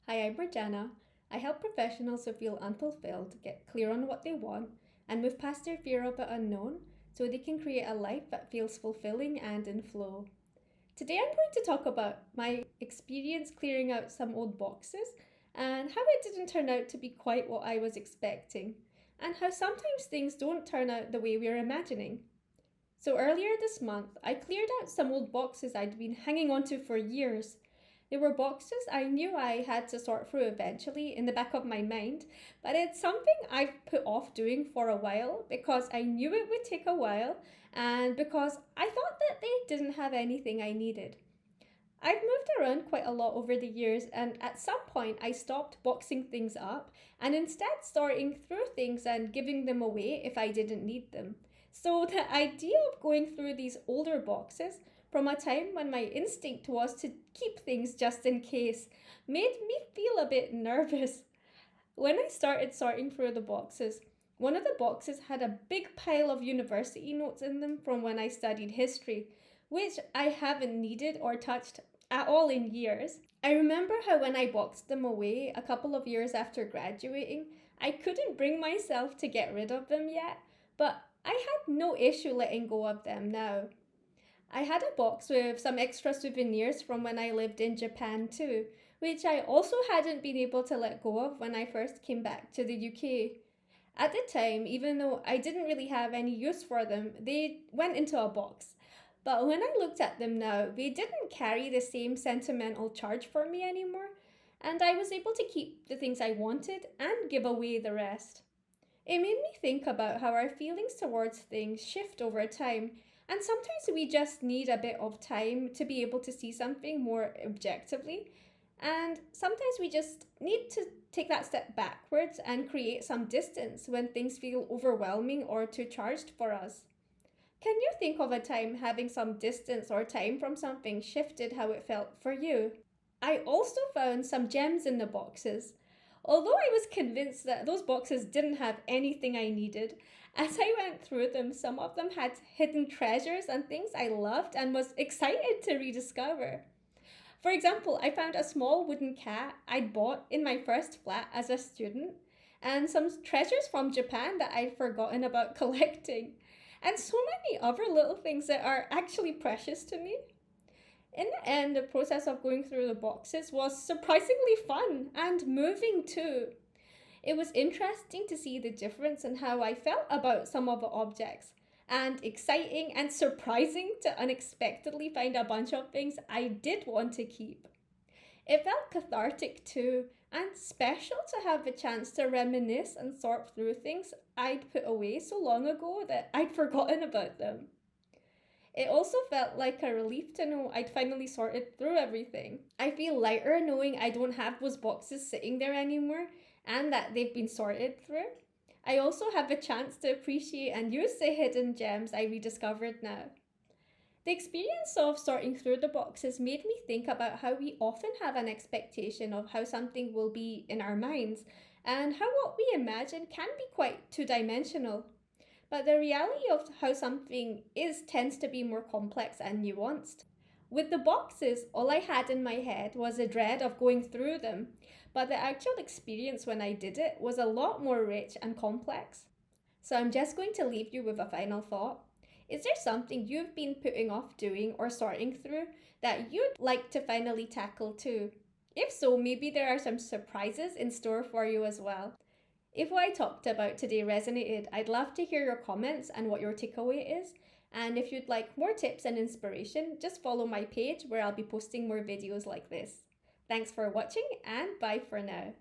Hi, I'm Regina. I help professionals who feel unfulfilled get clear on what they want and move past their fear of the unknown so they can create a life that feels fulfilling and in flow. Today, I'm going to talk about my experience clearing out some old boxes and how it didn't turn out to be quite what I was expecting, and how sometimes things don't turn out the way we're imagining. So, earlier this month, I cleared out some old boxes I'd been hanging onto for years. They were boxes I knew I had to sort through eventually in the back of my mind, but it's something I've put off doing for a while because I knew it would take a while and because I thought that they didn't have anything I needed. I've moved around quite a lot over the years, and at some point, I stopped boxing things up and instead sorting through things and giving them away if I didn't need them. So, the idea of going through these older boxes from a time when my instinct was to keep things just in case made me feel a bit nervous. When I started sorting through the boxes, one of the boxes had a big pile of university notes in them from when I studied history, which I haven't needed or touched at all in years. I remember how when I boxed them away a couple of years after graduating, I couldn't bring myself to get rid of them yet, but I had no issue letting go of them now. I had a box with some extra souvenirs from when I lived in Japan too, which I also hadn't been able to let go of when I first came back to the UK. At the time, even though I didn't really have any use for them, they went into a box. But when I looked at them now, they didn't carry the same sentimental charge for me anymore, and I was able to keep the things I wanted and give away the rest. It made me think about how our feelings towards things shift over time, and sometimes we just need a bit of time to be able to see something more objectively, and sometimes we just need to take that step backwards and create some distance when things feel overwhelming or too charged for us. Can you think of a time having some distance or time from something shifted how it felt for you? I also found some gems in the boxes. Although I was convinced that those boxes didn't have anything I needed, as I went through them, some of them had hidden treasures and things I loved and was excited to rediscover. For example, I found a small wooden cat I'd bought in my first flat as a student, and some treasures from Japan that I'd forgotten about collecting, and so many other little things that are actually precious to me. In the end, the process of going through the boxes was surprisingly fun and moving too. It was interesting to see the difference in how I felt about some of the objects, and exciting and surprising to unexpectedly find a bunch of things I did want to keep. It felt cathartic too, and special to have the chance to reminisce and sort through things I'd put away so long ago that I'd forgotten about them. It also felt like a relief to know I'd finally sorted through everything. I feel lighter knowing I don't have those boxes sitting there anymore and that they've been sorted through. I also have a chance to appreciate and use the hidden gems I rediscovered now. The experience of sorting through the boxes made me think about how we often have an expectation of how something will be in our minds, and how what we imagine can be quite two dimensional. But the reality of how something is tends to be more complex and nuanced. With the boxes, all I had in my head was a dread of going through them, but the actual experience when I did it was a lot more rich and complex. So I'm just going to leave you with a final thought. Is there something you've been putting off doing or sorting through that you'd like to finally tackle too? If so, maybe there are some surprises in store for you as well. If what I talked about today resonated, I'd love to hear your comments and what your takeaway is. And if you'd like more tips and inspiration, just follow my page where I'll be posting more videos like this. Thanks for watching, and bye for now.